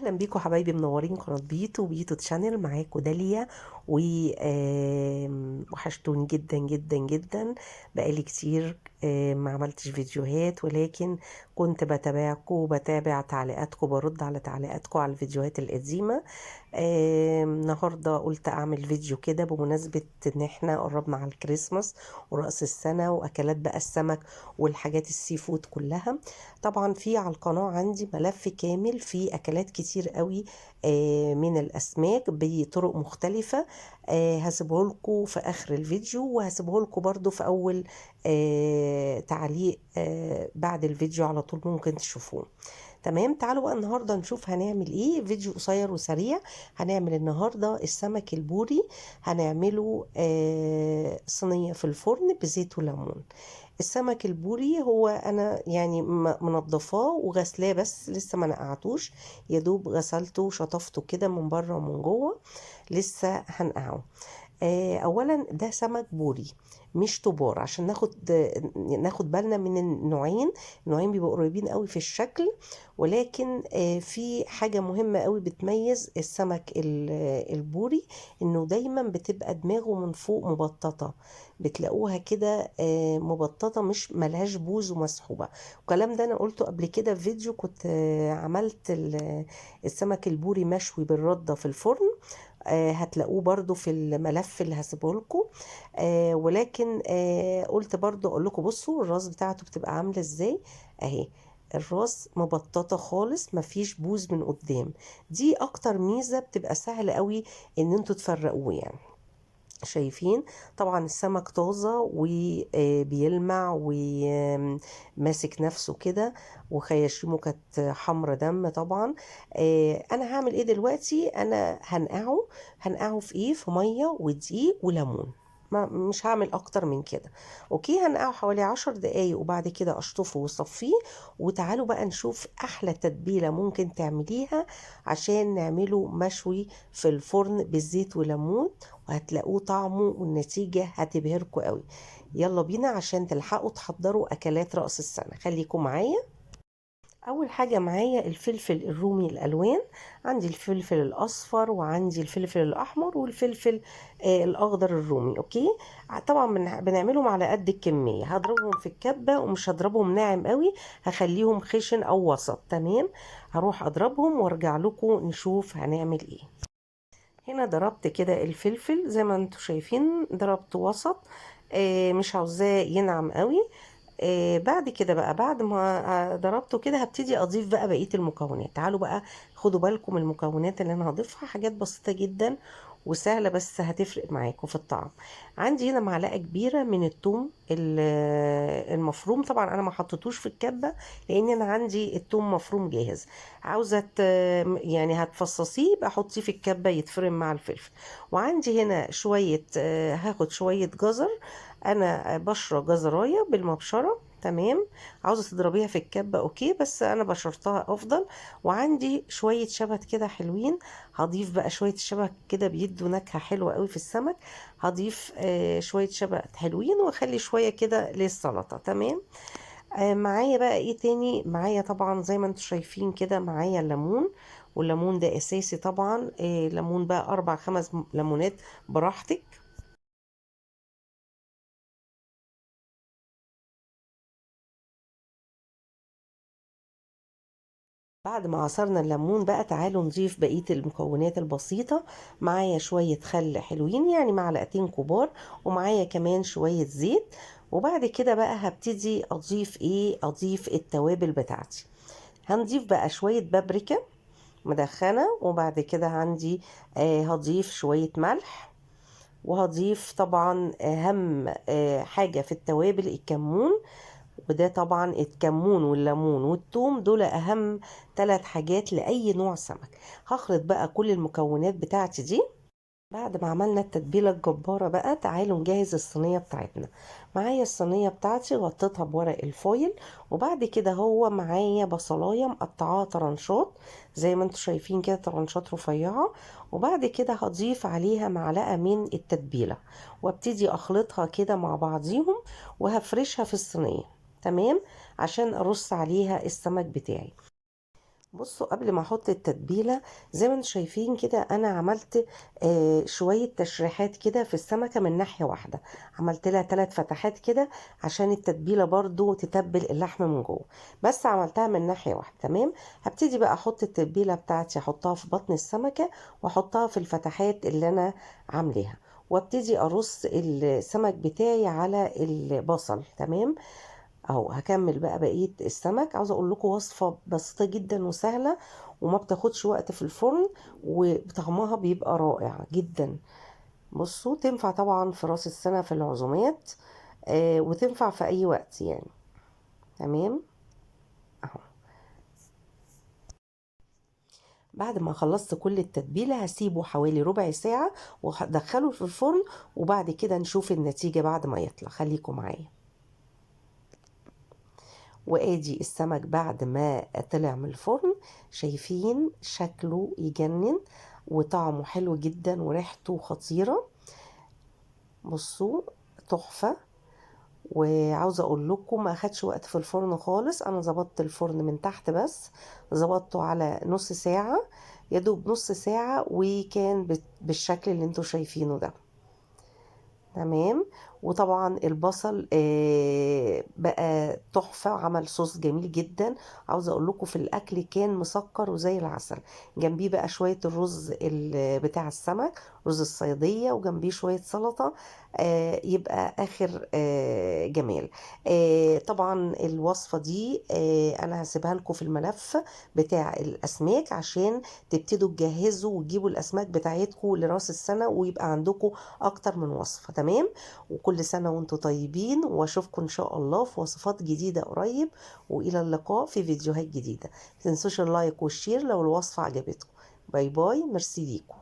اهلا بيكم حبايبي، منورين قناه بيتو تشانل. معاكم داليا و وحشتوني جدا جدا جدا. بقالي كتير ما عملتش فيديوهات، ولكن كنت بتابعكم وبتابع تعليقاتكم، برد على تعليقاتكم على الفيديوهات القديمه. النهارده قلت اعمل فيديو كده بمناسبه ان احنا قربنا على الكريسماس ورأس السنه واكلات بقى السمك والحاجات السي فود كلها. طبعا في على القناه عندي ملف كامل فيه اكلات كتير قوي من الاسماك بطرق مختلفه. هسيبه لكم في اخر الفيديو، وهسيبه لكم برضو في اول تعليق بعد الفيديو على طول ممكن تشوفوه. تمام، تعالوا بقى النهارده نشوف هنعمل ايه. فيديو قصير وسريع. هنعمل النهارده السمك البوري. هنعمله صينيه في الفرن بزيت وليمون. السمك البوري هو انا يعني منضفاه وغسلاه، بس لسه ما نقعتوش، يا دوب غسلته وشطفته كده من بره ومن جوه، لسه هنقعه. اولا ده سمك بوري مش طبار، عشان ناخد بالنا من النوعين بيبقوا قريبين قوي في الشكل، ولكن في حاجة مهمة قوي بتميز السمك البوري، انه دايما بتبقى دماغه من فوق مبططة، بتلاقوها كده مبططة، مش ملهاش بوز ومسحوبة. الكلام ده انا قلته قبل كده في فيديو، كنت عملت السمك البوري مشوي بالردة في الفرن. هتلاقوه برضو في الملف اللي هسيبه لكم. ولكن قلت برضو اقول لكم بصوا الراس بتاعته بتبقى عامله ازاي اهي. الراس مبططه خالص، مفيش بوز من قدام. دي اكتر ميزه، بتبقى سهل قوي ان انتوا تفرقوه يعني. شايفين طبعا السمك طازة وبيلمع وماسك نفسه كده، وخياشيمه كانت حمرة دم طبعا. انا هعمل ايه دلوقتي؟ انا هنقعه في ايه؟ في مية ودقيق وليمون. مش هعمل اكتر من كده. اوكي، هنقعه حوالي 10 دقايق وبعد كده اشطفه واصفيه. وتعالوا بقى نشوف احلى تتبيلة ممكن تعمليها عشان نعمله مشوي في الفرن بالزيت وليمون، وهتلاقوه طعمه والنتيجة هتبهركوا قوي. يلا بينا عشان تلحقوا تحضروا أكلات رأس السنة، خليكم معايا. أول حاجة معايا الفلفل الرومي الألوان. عندي الفلفل الأصفر وعندي الفلفل الأحمر والفلفل الأخضر الرومي. أوكي، طبعا بنعملهم على قد الكمية. هضربهم في الكبة ومش هضربهم ناعم قوي، هخليهم خشن أو وسط. تمام، هروح أضربهم وارجع لكم نشوف هنعمل ايه. هنا ضربت كده الفلفل زي ما انتوا شايفين، ضربته وسط. مش عاوزاه ينعم قوي. بعد كده بقى، بعد ما ضربته كده، هبتدي اضيف بقى بقية المكونات. تعالوا بقى خدوا بالكم المكونات اللي انا هضيفها، حاجات بسيطة جدا وسهلة، بس هتفرق معاكم في الطعم. عندي هنا معلقة كبيرة من الثوم المفروم. طبعا انا ما حطيتوش في الكبة لان انا عندي الثوم مفروم جاهز. عاوزة يعني هتفصصيه، يبقى حطيه في الكبة يتفرم مع الفلفل. وعندي هنا شوية هاخد شوية جزر. انا بشرة جزراية بالمبشرة. تمام، عاوزة تضربيها في الكبة اوكي، بس انا بشرتها افضل. وعندي شوية شبت كده حلوين، هضيف بقى شوية الشبت كده بيدوا نكهة حلوة قوي في السمك. هضيف شوية شبت حلوين واخلي شوية كده للسلطة. تمام. معايا بقى ايه تاني؟ معايا طبعا زي ما انتم شايفين كده معايا الليمون، والليمون ده اساسي طبعا. ليمون بقى 4 5 ليمونات براحتك. بعد ما عصرنا الليمون بقى، تعالوا نضيف بقية المكونات البسيطة. معايا شوية خل حلوين، يعني معلقتين كبار، ومعايا كمان شوية زيت. وبعد كده بقى هبتدي اضيف ايه؟ اضيف التوابل بتاعتي. هنضيف بقى شوية بابريكا مدخنة، وبعد كده عندي هضيف شوية ملح، وهضيف طبعا أهم حاجة في التوابل الكمون. وده طبعا الكمون والليمون والثوم دول أهم 3 حاجات لأي نوع سمك. هخلط بقى كل المكونات بتاعتي دي. بعد ما عملنا التتبيلة الجبارة بقى، تعالوا نجهز الصينية بتاعتنا. معايا الصينية بتاعتي غطيتها بورق الفويل، وبعد كده هو معايا بصلاية مقطعاها طرنشات زي ما انتوا شايفين كده، طرنشات رفيعة. وبعد كده هضيف عليها معلقة من التتبيلة، وابتدي اخلطها كده مع بعضيهم، وهفرشها في الصينية. تمام، عشان ارص عليها السمك بتاعي. بصوا قبل ما احط التتبيله زي ما انتم شايفين كده انا عملت شويه تشريحات كده في السمكه من ناحيه واحده، عملت لها 3 فتحات كده عشان التتبيله برضو تتبل اللحم من جوه، بس عملتها من ناحيه واحده. تمام. هبتدي بقى احط التتبيله بتاعتي، احطها في بطن السمكه واحطها في الفتحات اللي انا عاملاها، وابتدي ارص السمك بتاعي على البصل. تمام. اهو هكمل بقى بقية السمك. عاوزة اقول لكم وصفة بسيطة جدا وسهلة وما بتاخدش وقت في الفرن، وطعمها بيبقى رائع جدا. بصوا تنفع طبعا في راس السنة في العزومات، وتنفع في اي وقت يعني. تمام. اهو بعد ما خلصت كل التتبيلة هسيبه حوالي ربع ساعة وهدخله في الفرن، وبعد كده نشوف النتيجة بعد ما يطلع. خليكم معايا. وادي السمك بعد ما طلع من الفرن، شايفين شكله يجنن وطعمه حلو جدا وريحته خطيرة. بصوا تحفة. وعاوزة اقول لكم ما اخدش وقت في الفرن خالص، انا ظبطت الفرن من تحت بس، ظبطته على نص ساعة، يدوب نص ساعة، وكان بالشكل اللي انتوا شايفينه ده. تمام. وطبعا البصل بقى تحفة وعمل صوص جميل جدا. عاوزة اقول لكم في الاكل كان مسكر وزي العسل. جنبيه بقى شوية الرز بتاع السمك، رز الصيادية، وجنبيه شوية سلطة، يبقى اخر جمال. طبعا الوصفة دي انا هسيبها لكم في الملف بتاع الاسماك عشان تبتدوا تجهزوا وتجيبوا الاسماك بتاعتكم لراس السنة، ويبقى عندكم اكتر من وصفة. تمام. وكل سنة وانتم طيبين، واشوفكم ان شاء الله في وصفات جديدة قريب، والى اللقاء في فيديوهات جديدة. متنسوش اللايك والشير لو الوصفة عجبتكم. باي باي، ميرسي ليكم.